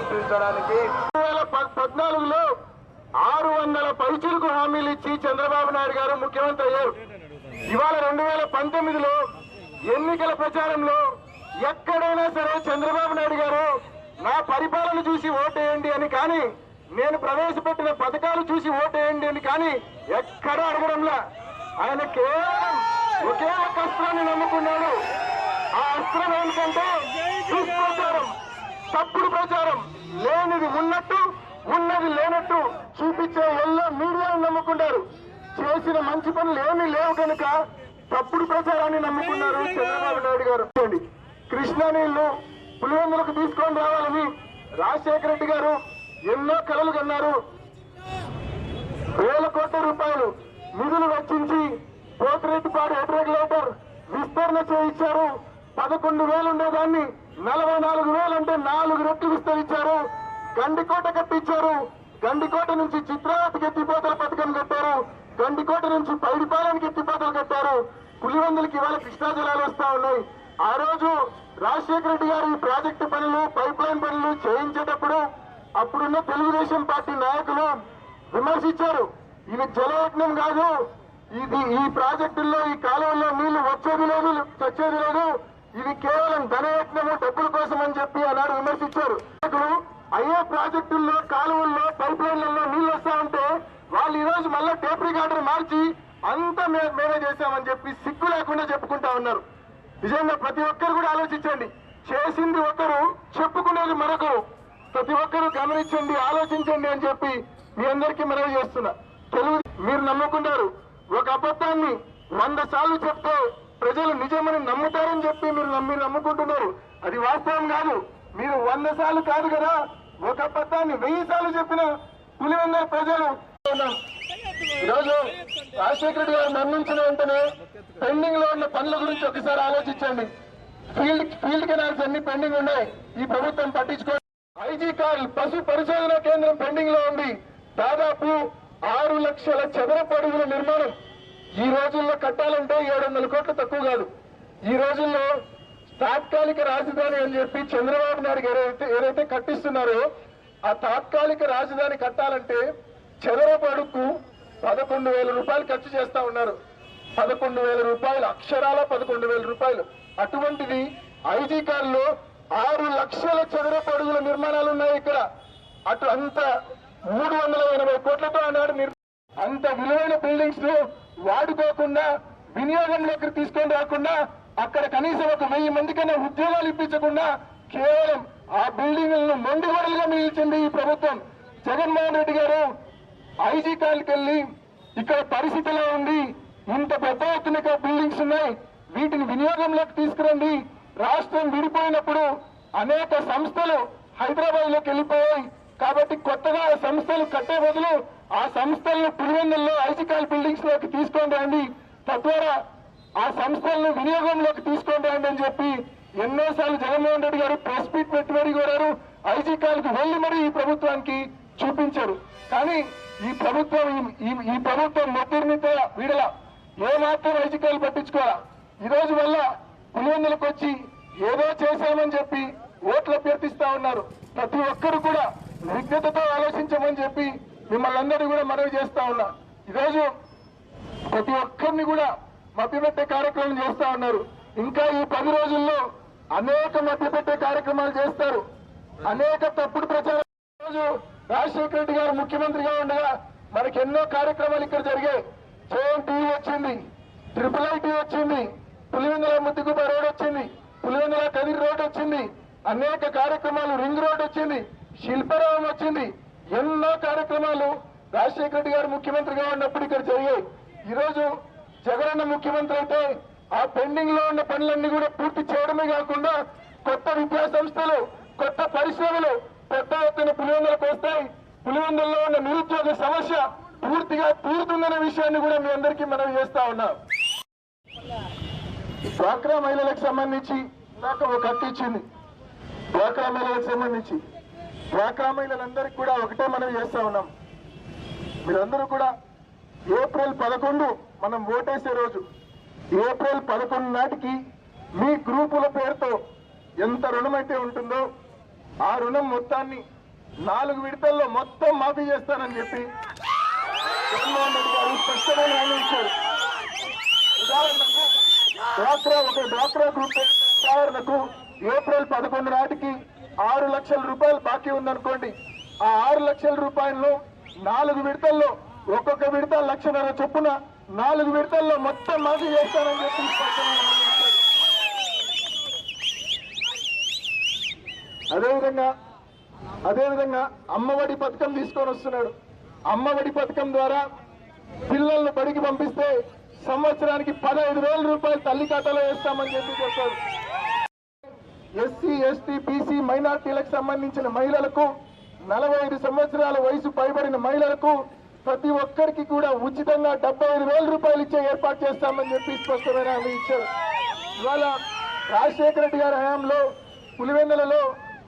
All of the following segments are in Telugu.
సృష్టించడానికి 2014లో 600 పైచిలకు హామీలు ఇచ్చి చంద్రబాబు నాయుడు గారు ముఖ్యమంత్రి అయ్యారు. ఇవాళ 2019లో ఎన్నికల ప్రచారంలో ఎక్కడైనా సరే చంద్రబాబు నాయుడు గారు నా పరిపాలన చూసి ఓటేయండి అని కానీ, నేను ప్రవేశపెట్టిన పథకాలు చూసి ఓటేయండి అని కానీ ఎక్కడా అడగడంలా. ఆయన కేవలం ఒకే ఒక అస్త్రాన్ని నమ్ముకున్నాడు. ఆ అస్త్రం ఏంటంటే దుష్ప్రచారం, తప్పుడు ప్రచారం, లేనిది ఉన్నట్టు ఉన్నది లేనట్టు చూపించే ఎల్లో మీడియాను నమ్ముకున్నారు. చేసిన మంచి పనులు ఏమీ లేవు కనుక తప్పుడు ప్రచారాన్ని నమ్ముకున్నారు చంద్రబాబు నాయుడు గారు. కృష్ణా నీళ్లు పులివెందులకు తీసుకొని రావాలని రాజశేఖర రెడ్డి గారు ఎన్నో కలలు కన్నారు. వేల కోట్ల రూపాయలు నిధులు వెచ్చించి పోతిరెడ్డిపాడు హెడ్ రెగ్యులేటర్ విస్తరణ చేయించారు. 11,000 ఉండేదాన్ని 44,000 అంటే 4 రెట్లు విస్తరించారు. గండికోట కట్టించారు. గండికోట నుంచి చిత్రావతికి ఎత్తిపోతల పథకం కట్టారు. గండికోట నుంచి పైడిపాలెంకి ఎత్తిపోతలు కట్టారు. పులివెందులకి ఇవాళ కృష్ణా జలాలు వస్తా ఉన్నాయి. ఆ రోజు రాజశేఖర రెడ్డి గారు ఈ ప్రాజెక్టు పనులు, పైప్ లైన్ పనులు చేయించేటప్పుడు అప్పుడున్న తెలుగుదేశం పార్టీ నాయకులు విమర్శించారు. ఇది జలయజ్ఞం కాదు, ఈ ప్రాజెక్టుల్లో ఈ కాలువల్లో నీళ్లు వచ్చేది లేదు, చచ్చేది లేదు, ఇది కేవలం ధనయజ్ఞము, డబ్బుల కోసం అని చెప్పి ఆనాడు విమర్శించారు. అయ్యే ప్రాజెక్టుల్లో, కాలువల్లో, పైప్ లైన్లలో నీళ్లు వస్తా ఉంటే వాళ్ళు ఈ రోజు మళ్ళా టేప్ రికార్డర్ మార్చి అంతా మేమే చేశామని చెప్పి సిగ్గు లేకుండా చెప్పుకుంటా ఉన్నారు. నిజంగా ప్రతి ఒక్కరు కూడా ఆలోచించండి. చేసింది ఒకరు, చెప్పుకునేది మరొకరు. ప్రతి ఒక్కరూ గమనించండి, ఆలోచించండి అని చెప్పి మీ అందరికీ మనవి చేస్తున్నా. తెలుగు మీరు నమ్ముకున్నారు. ఒక అబద్ధాన్ని 100 సార్లు చెప్తే ప్రజలు నిజమని నమ్ముతారని చెప్పి మీరు నమ్ముకుంటున్నారు. అది వాస్తవం కాదు. మీరు 100 సార్లు కాదు కదా, ఒక అబద్ధాన్ని 1000 సార్లు చెప్పిన పులివెందుల ప్రజలు. ఈరోజు రాజశేఖర రెడ్డి గారు మరణించిన వెంటనే పెండింగ్ లో ఉన్న పనుల గురించి ఒకసారి ఆలోచించండి. ఫీల్డ్ కెనాల్స్ అన్ని పెండింగ్ ఉన్నాయి, ఈ ప్రభుత్వం పట్టించుకోండి. ఐజీ కాల్ పశు పరిశోధన కేంద్రం పెండింగ్ లో ఉంది. దాదాపు 6 లక్షల చదరపు అడుగుల నిర్మాణం ఈ రోజుల్లో కట్టాలంటే 700 కోట్లు తక్కువ కాదు. ఈ రోజుల్లో తాత్కాలిక రాజధాని అని చెప్పి చంద్రబాబు నాయుడు గారు ఏదైతే కట్టిస్తున్నారో ఆ తాత్కాలిక రాజధాని కట్టాలంటే చదరపు అడుగుకు 11,000 రూపాయలు ఖర్చు చేస్తా ఉన్నారు. 11,000 రూపాయలు, అక్షరాల 11,000 రూపాయలు. అటువంటిది ఐజీ కాల్లో 6 లక్షల చదరపు అడుగుల నిర్మాణాలు ఉన్నాయి ఇక్కడ. అటు అంత 380 కోట్లతో ఆనాడు అంత విలువైన బిల్డింగ్స్ ను వాడుకోకుండా, వినియోగంలోకి తీసుకొని రాకుండా, అక్కడ కనీసం ఒక 1000 మందికైనా ఉద్యోగాలు ఇప్పించకుండా కేవలం ఆ బిల్డింగులను మొండిగోడలుగా మిగిల్చింది ఈ ప్రభుత్వం. జగన్మోహన్ రెడ్డి గారు ఐజీ కాల్కి వెళ్లి ఇక్కడ పరిస్థితి ఎలా ఉంది, ఇంత పెద్ద ఎత్తున బిల్డింగ్స్ ఉన్నాయి, వీటిని వినియోగంలోకి తీసుకురండి. రాష్ట్రం విడిపోయినప్పుడు అనేక సంస్థలు హైదరాబాద్ లోకి వెళ్ళిపోయాయి కాబట్టి కొత్తగా ఆ సంస్థలు కట్టే బదులు ఆ సంస్థలను పులివెందుల్లో ఐజీకాల్ బిల్డింగ్స్ లోకి తీసుకొని రండి, తద్వారా ఆ సంస్థలను వినియోగంలోకి తీసుకొని రండి అని చెప్పి ఎన్నోసార్లు జగన్మోహన్ రెడ్డి గారు ప్రెస్ మీట్ పెట్టి మరీ కోరారు. ఐజీకాల్కి వెళ్లి మరీ ఈ ప్రభుత్వానికి చూపించారు. కానీ ఈ ప్రభుత్వం మొత్తిర్నితో వీడల ఏమాత్రం ఐజీకాలు పట్టించుకోవాలా. ఈ రోజు వల్ల పులివెందులకు వచ్చి ఏదో చేశామని చెప్పి ఓట్లు అభ్యర్థిస్తా ఉన్నారు. ప్రతి ఒక్కరు కూడా విజ్ఞతతో ఆలోచించమని చెప్పి మిమ్మల్ని అందరినీ కూడా మనవి చేస్తా ఉన్నా. ఈరోజు ప్రతి ఒక్కరిని కూడా మభ్యపెట్టే కార్యక్రమం చేస్తా ఉన్నారు. ఇంకా ఈ 10 రోజుల్లో అనేక మభ్యపెట్టే కార్యక్రమాలు చేస్తారు, అనేక తప్పుడు ప్రచారం. రోజు రాజశేఖర రెడ్డి గారు ముఖ్యమంత్రిగా ఉండగా మనకి ఎన్నో కార్యక్రమాలు ఇక్కడ జరిగాయి. JNTV వచ్చింది, IIIT వచ్చింది, పులివెందుల ముద్దుగుబ్బ రోడ్ వచ్చింది, పులివెందుల కదిరి రోడ్ వచ్చింది, అనేక కార్యక్రమాలు, రింగ్ రోడ్ వచ్చింది, శిల్పరామం వచ్చింది. ఎన్నో కార్యక్రమాలు రాజశేఖర రెడ్డి గారు ముఖ్యమంత్రిగా ఉన్నప్పుడు ఇక్కడ జరిగాయి. ఈరోజు జగనన్న ముఖ్యమంత్రి అయితే ఆ పెండింగ్ లో ఉన్న పనులన్నీ కూడా పూర్తి చేయడమే కాకుండా కొత్త విద్యా సంస్థలు, కొత్త పరిశ్రమలు పెద్ద ఎత్తున పులివెందులకు వస్తాయి. పులివెందుల్లో ఉన్న నిరుద్యోగ సమస్య పూర్తిగా తీరుతుందనే విషయాన్ని కూడా మీ అందరికీ మనం చేస్తా ఉన్నాం. డ్వాక్రా మహిళలకు సంబంధించి నాకు ఒక హక్కు ఇచ్చింది. డ్వాక్రా మహిళలకు సంబంధించి డ్వాక్రా మహిళలందరికీ కూడా ఒకటే మనం చేస్తా ఉన్నాం. మీరందరూ కూడా ఏప్రిల్ 11 మనం ఓటేసే రోజు, ఏప్రిల్ 11 నాటికి మీ గ్రూపుల పేరుతో ఎంత రుణం అయితే ఉంటుందో ఆ రుణం మొత్తాన్ని 4 విడతల్లో మొత్తం మాఫీ చేస్తానని చెప్పి జగన్మోహన్ రెడ్డి గారు స్పష్టమైన హామీ ఇచ్చారు. ఉదాహరణకు డ్వాక్రా గ్రూప్ ఉదాహరణకు ఏప్రిల్ 11 నాటికి 6 లక్షల రూపాయలు బాకీ ఉందనుకోండి. ఆ 6 లక్షల రూపాయలను 4 విడతల్లో ఒక్కొక్క విడత 1.5 లక్షల చొప్పున 4 విడతల్లో మొత్తం మాఫీ చేస్తానని చెప్పి స్పష్టమైన హామీ ఇచ్చారు. అదేవిధంగా అమ్మఒడి పథకం తీసుకొని వస్తున్నాడు. అమ్మఒడి పథకం ద్వారా పిల్లలను బడికి పంపిస్తే సంవత్సరానికి 15,000 రూపాయలు తల్లి ఖాతాలో వేస్తామని చెప్పి చెప్పారు. ఎస్సీ, ఎస్టీ, బీసీ మైనార్టీలకు సంబంధించిన మహిళలకు 45 సంవత్సరాల వయసు పైబడిన మహిళలకు ప్రతి ఒక్కరికి కూడా ఉచితంగా 75,000 రూపాయలు ఇచ్చే ఏర్పాటు చేస్తామని చెప్పి స్పష్టమైన హామీ ఇచ్చారు. ఇవాళ రాజశేఖర రెడ్డి గారి హయాంలో పులివెందులలో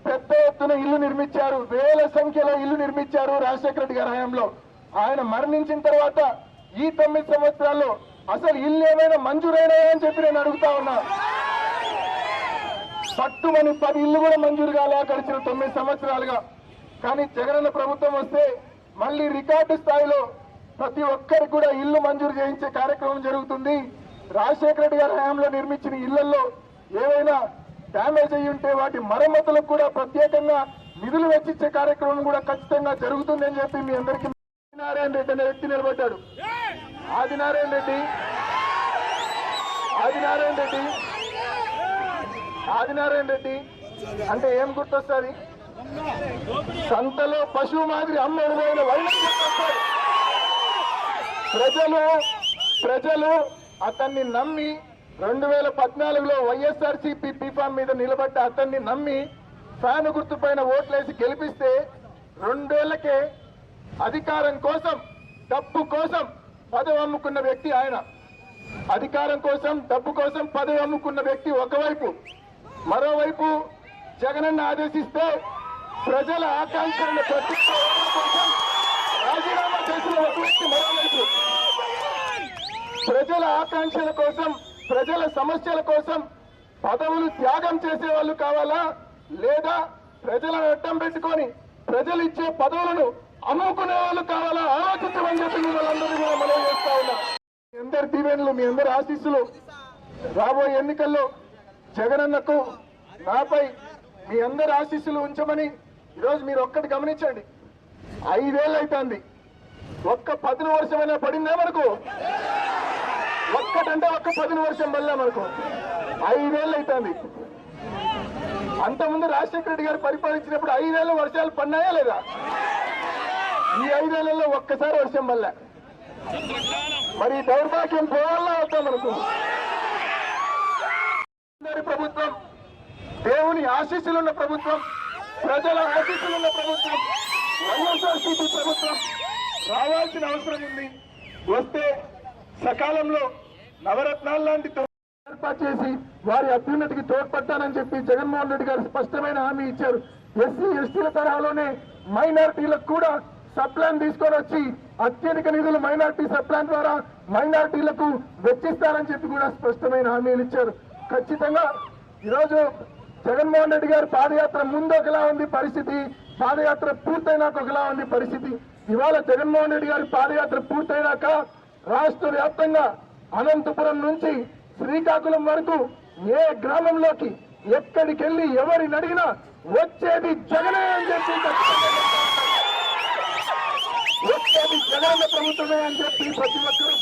పెద్ద ఎత్తున ఇల్లు నిర్మించారు. వేల సంఖ్యలో ఇల్లు నిర్మించారు రాజశేఖర రెడ్డి గారి హయాంలో. ఆయన మరణించిన తర్వాత ఈ 9 సంవత్సరాల్లో అసలు ఇల్లు ఏమైనా మంజూరైనాయా అని చెప్పి నేను అడుగుతా ఉన్నా. పట్టుమని 10 ఇల్లు కూడా మంజూరు కాలే గడిచిన 9 సంవత్సరాలుగా. కానీ జగనన్న ప్రభుత్వం వస్తే మళ్ళీ రికార్డు స్థాయిలో ప్రతి ఒక్కరికి కూడా ఇల్లు మంజూరు చేయించే కార్యక్రమం జరుగుతుంది. రాజశేఖర రెడ్డి గారి హయాంలో నిర్మించిన ఇళ్లలో ఏవైనా డ్యామేజ్ అయ్యి ఉంటే వాటి మరమ్మతులకు కూడా ప్రత్యేకంగా నిధులు వెచ్చించే కార్యక్రమం కూడా ఖచ్చితంగా జరుగుతుందని చెప్పి మీ అందరికీ ఆదినారాయణ రెడ్డి అనే వ్యక్తి నిలబడ్డాడు. ఆదినారాయణ రెడ్డి అంటే ఏం గుర్తొస్తుంది? సంతలో పశువు మాదిరి అమ్మడిపోయిన వైద్యం గుర్తొస్తాడు. ప్రజలు అతన్ని నమ్మి 2014లో వైఎస్ఆర్సీపీ బీఫామ్ మీద నిలబడ్డ అతన్ని నమ్మి ఫ్యాన్ గుర్తుపైన ఓట్లేసి గెలిపిస్తే 2 ఏళ్లకే అధికారం కోసం డబ్బు కోసం పదవి అమ్ముకున్న వ్యక్తి ఆయన. అధికారం కోసం డబ్బు కోసం పదవి అమ్ముకున్న వ్యక్తి ఒకవైపు, మరోవైపు జగనన్న ఆదేశిస్తే ప్రజల ఆకాంక్షలను పట్టించుకోవడం కోసం రాజీనామా చేసిన ఒక వ్యక్తి మరోవైపు. ప్రజల ఆకాంక్షల కోసం, ప్రజల సమస్యల కోసం పదవులు త్యాగం చేసే వాళ్ళు కావాలా, లేదా ప్రజలను అడ్డం పెట్టుకొని ప్రజలు ఇచ్చే పదవులను అమ్ముకునే వాళ్ళు కావాలా ఆలోచించమని చెప్పి వాళ్ళందరూ కూడా మనం చేస్తా ఉన్నాం. మీ అందరి దీవెనలు, మీ అందరి ఆశీస్సులు రాబోయే ఎన్నికల్లో జగనన్నకు, నాపై మీ అందరి ఆశీస్సులు ఉంచమని ఈరోజు మీరు ఒక్కటి గమనించండి. 5 ఏళ్ళు అవుతుంది. ఒక్క 10 వర్షమైనా పడిందే మనకు? ఒక్కటంటే ఒక్క 10 వర్షం వల్ల మనకు 5 ఏళ్ళు అవుతుంది. అంతకుముందు రాజశేఖర రెడ్డి గారు పరిపాలించినప్పుడు 5 ఏళ్ళు వర్షాలు పడినాయా లేదా? ఈ 5 ఏళ్లలో ఒక్కసారి వర్షం వల్ల. మరి దౌర్భాగ్యం పోవాలా అవుతాం మనకు? ప్రభుత్వం, దేవుని ఆశీస్సులున్న ప్రభుత్వం, ప్రజల ఆశీస్సులున్న ప్రభుత్వం, వైఎస్ఆర్సీపీ ప్రభుత్వం రావాల్సిన అవసరం ఉంది. వస్తే సకాలంలో నవరత్నాలు లాంటి ఏర్పాటు చేసి వారి అభ్యున్నతికి తోడ్పడతానని చెప్పి జగన్మోహన్ రెడ్డి గారు స్పష్టమైన హామీ ఇచ్చారు. ఎస్సీ, ఎస్టీల తరహాలోనే మైనారిటీలకు కూడా సబ్ ప్లాన్ తీసుకొని వచ్చి అత్యధిక నిధులు మైనారిటీ సబ్ ప్లాన్ ద్వారా మైనారిటీలకు వెచ్చిస్తారని చెప్పి కూడా స్పష్టమైన హామీలు ఇచ్చారు. ఖచ్చితంగా ఈరోజు జగన్మోహన్ రెడ్డి గారు పాదయాత్ర ముందు ఒకలా ఉంది పరిస్థితి, పాదయాత్ర పూర్తయినాక ఒకలా ఉంది పరిస్థితి. ఇవాళ జగన్మోహన్ రెడ్డి గారి పాదయాత్ర పూర్తయినాక రాష్ట్ర వ్యాప్తంగా అనంతపురం నుంచి శ్రీకాకుళం వరకు ఏ గ్రామంలోకి ఎక్కడికి వెళ్ళి ఎవరిని అడిగినా వచ్చేది జగనే అని చెప్పి, వచ్చేది జగనన్న ప్రభుత్వమే అని చెప్పి ప్రతి ఒక్కరూ.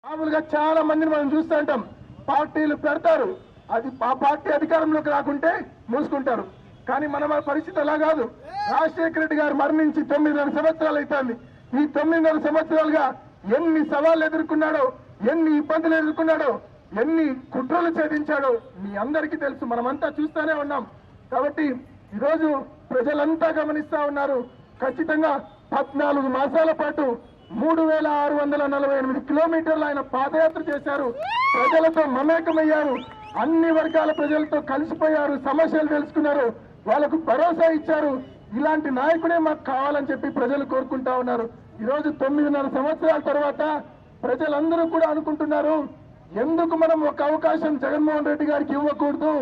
మామూలుగా చాలా మందిని మనం చూస్తూ ఉంటాం, పార్టీలు పెడతారు, అది ఆ పార్టీ అధికారంలోకి రాకుంటే మూసుకుంటారు. కానీ మన పరిస్థితి అలా కాదు. రాజశేఖర రెడ్డి గారు మరణించి 9.5 సంవత్సరాలు అవుతుంది. ఈ 9.5 సంవత్సరాలుగా ఎన్ని సవాళ్లు ఎదుర్కొన్నాడో, ఎన్ని ఇబ్బందులు ఎదుర్కొన్నాడో, ఎన్ని కుట్రలు ఛేదించాడో మీ అందరికీ తెలుసు. మనమంతా చూస్తూనే ఉన్నాం. కాబట్టి ఈరోజు ప్రజలంతా గమనిస్తా ఉన్నారు. ఖచ్చితంగా 14 మాసాల పాటు 3,648 కిలోమీటర్లు ఆయన పాదయాత్ర చేశారు. ప్రజలతో మమేకమయ్యారు, అన్ని వర్గాల ప్రజలతో కలిసిపోయారు, సమస్యలు తెలుసుకున్నారు, వాళ్ళకు భరోసా ఇచ్చారు. ఇలాంటి నాయకుడే మాకు కావాలని చెప్పి ప్రజలు కోరుకుంటా ఉన్నారు. ఈరోజు 9.5 సంవత్సరాల తర్వాత ప్రజలందరూ కూడా అనుకుంటున్నారు, ఎందుకు మనం ఒక అవకాశం జగన్మోహన్ రెడ్డి గారికి ఇవ్వకూడదు,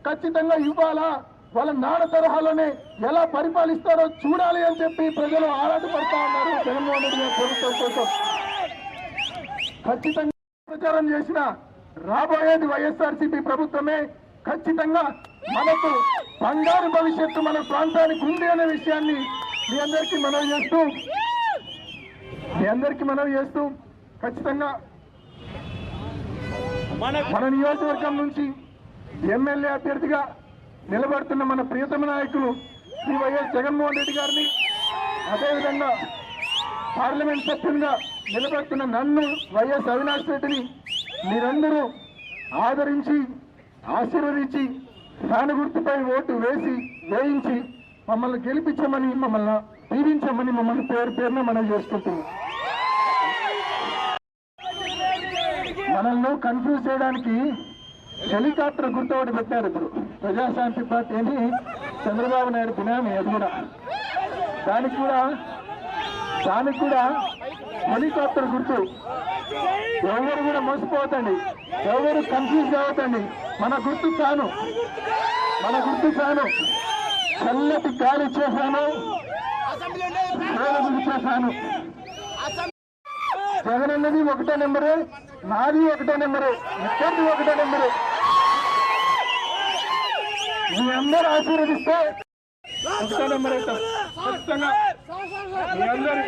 ఖచ్చితంగా ఇవ్వాలా, వాళ్ళ నాన్న తరహాలోనే ఎలా పరిపాలిస్తారో చూడాలి అని చెప్పి ప్రజలు ఆరాటపడతా ఉన్నారు జగన్మోహన్ రెడ్డి గారి ప్రభుత్వం కోసం. ఖచ్చితంగా ప్రచారం చేసిన రాబోయేది వైఎస్ఆర్సీపీ ప్రభుత్వమే. ఖచ్చితంగా మనకు బంగారు భవిష్యత్తు మన ప్రాంతానికి ఉంది అనే విషయాన్ని మీ అందరికీ మనవి చేస్తూ ఖచ్చితంగా మన నియోజకవర్గం నుంచి ఎమ్మెల్యే అభ్యర్థిగా నిలబడుతున్న మన ప్రియతమ నాయకులు శ్రీ వైఎస్ జగన్మోహన్ రెడ్డి గారిని, అదేవిధంగా పార్లమెంట్ సభ్యునిగా నిలబడుతున్న నన్ను వైఎస్ అవినాష్ రెడ్డిని మీరందరూ ఆదరించి ఆశీర్వదించి ఫ్యాన్ గుర్తుపై ఓటు వేయించి మమ్మల్ని గెలిపించమని, మమ్మల్ని దీవించమని మమ్మల్ని పేరున మనం చేసుకుంటున్నాం. మనల్ని కన్ఫ్యూజ్ చేయడానికి హెలికాప్టర్ గుర్తు ఒకటి పెట్టారు. ఇప్పుడు ప్రజాశాంతి పార్టీ అని చంద్రబాబు నాయుడు బినామీ, అది కూడా దానికి కూడా హెలికాప్టర్ గుర్తు. ఎవరు కూడా మోసపోవద్దండి, ఎవరు కన్ఫ్యూజ్ కావద్దండి. మన గుర్తు చాను చల్లటి గాలి ఇచ్చేసాను, ఇచ్చేసాను. జగన్ అన్నది ఒకటో నెంబరు, నాది ఒకటో నెంబరు, ఇద్దరిది ఒకటో నెంబరు. మీ అందరూ ఆశీర్వదిస్తే ఒకటో నెంబర్ అవుతాం. ఖచ్చితంగా మీ అందరూ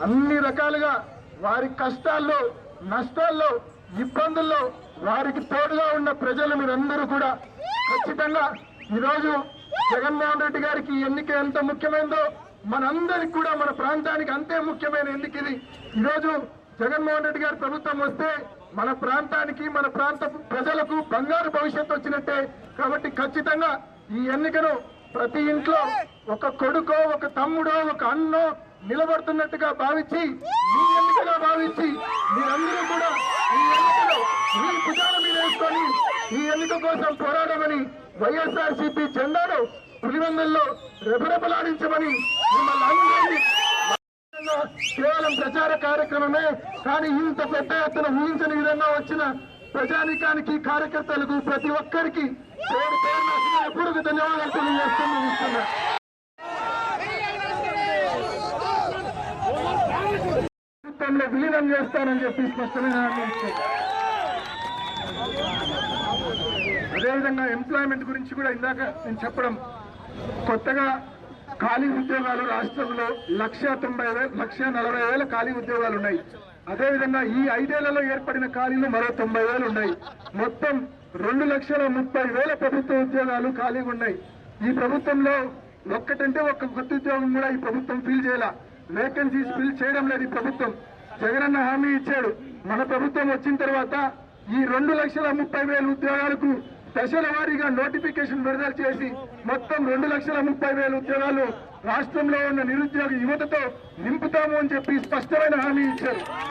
అన్ని రకాలుగా వారి కష్టాల్లో, నష్టాల్లో, ఇబ్బందుల్లో వారికి తోడుగా ఉన్న ప్రజలు మీరందరూ కూడా ఖచ్చితంగా ఈరోజు జగన్మోహన్ రెడ్డి గారికి ఎన్నిక ఎంత ముఖ్యమైనదో మనందరికి కూడా మన ప్రాంతానికి అంతే ముఖ్యమైన ఎన్నిక ఇది. ఈరోజు జగన్మోహన్ రెడ్డి గారి ప్రభుత్వం వస్తే మన ప్రాంతానికి, మన ప్రాంత ప్రజలకు బంగారు భవిష్యత్తు వచ్చినట్టే. కాబట్టి ఖచ్చితంగా ఈ ఎన్నికను ప్రతి ఇంట్లో ఒక కొడుకో, ఒక తమ్ముడో, ఒక అన్నో నిలబడుతున్నట్టుగా భావించి, మీ ఎన్నికగా భావించి మీరందరూ కూడా ఈ ఎన్నికలో మీ భుజాల మీద వేసుకొని ఈ ఎన్నిక కోసం పోరాడమని, వైఎస్ఆర్సీపీ జెండాను పులివెందుల్లో రెపరెపలాడించమని మిమ్మల్ని అందరినీ కేవలం ప్రచార కార్యక్రమమే కానీ ఇంత పెద్ద ఎత్తున ఊహించని విధంగా వచ్చిన ప్రజానీకానికి, కార్యకర్తలకు, ప్రతి ఒక్కరికి పేరు ఎప్పుడు ధన్యవాదాలు తెలియజేస్తున్నా. ప్రభుత్వంలో విలీనం చేస్తానని చెప్పి స్పష్టంగా ఇచ్చారు. అదేవిధంగా ఎంప్లాయ్మెంట్ గురించి కూడా ఇందాక నేను చెప్పడం, కొత్తగా ఖాళీ ఉద్యోగాలు రాష్ట్రంలో 1,40,000 ఖాళీ ఉద్యోగాలు ఉన్నాయి. అదేవిధంగా ఈ 5 ఏళ్లలో ఏర్పడిన ఖాళీలు మరో 90,000 ఉన్నాయి. మొత్తం 2,30,000 ప్రభుత్వ ఉద్యోగాలు ఖాళీగా ఉన్నాయి. ఈ ప్రభుత్వంలో ఒక్క కొత్త ఉద్యోగం కూడా ఈ ప్రభుత్వం ఫిల్ చేయాల, వేకెన్సీస్ ఫిల్ చేయడం లేదు ఈ ప్రభుత్వం. జగనన్న హామీ ఇచ్చాడు, మన ప్రభుత్వం వచ్చిన తర్వాత ఈ 2,30,000 ఉద్యోగాలకు దశల వారీగా నోటిఫికేషన్ విడుదల చేసి మొత్తం 2,30,000 ఉద్యోగాలు రాష్ట్రంలో ఉన్న నిరుద్యోగ యువతతో నింపుతాము అని చెప్పి స్పష్టమైన హామీ ఇచ్చారు.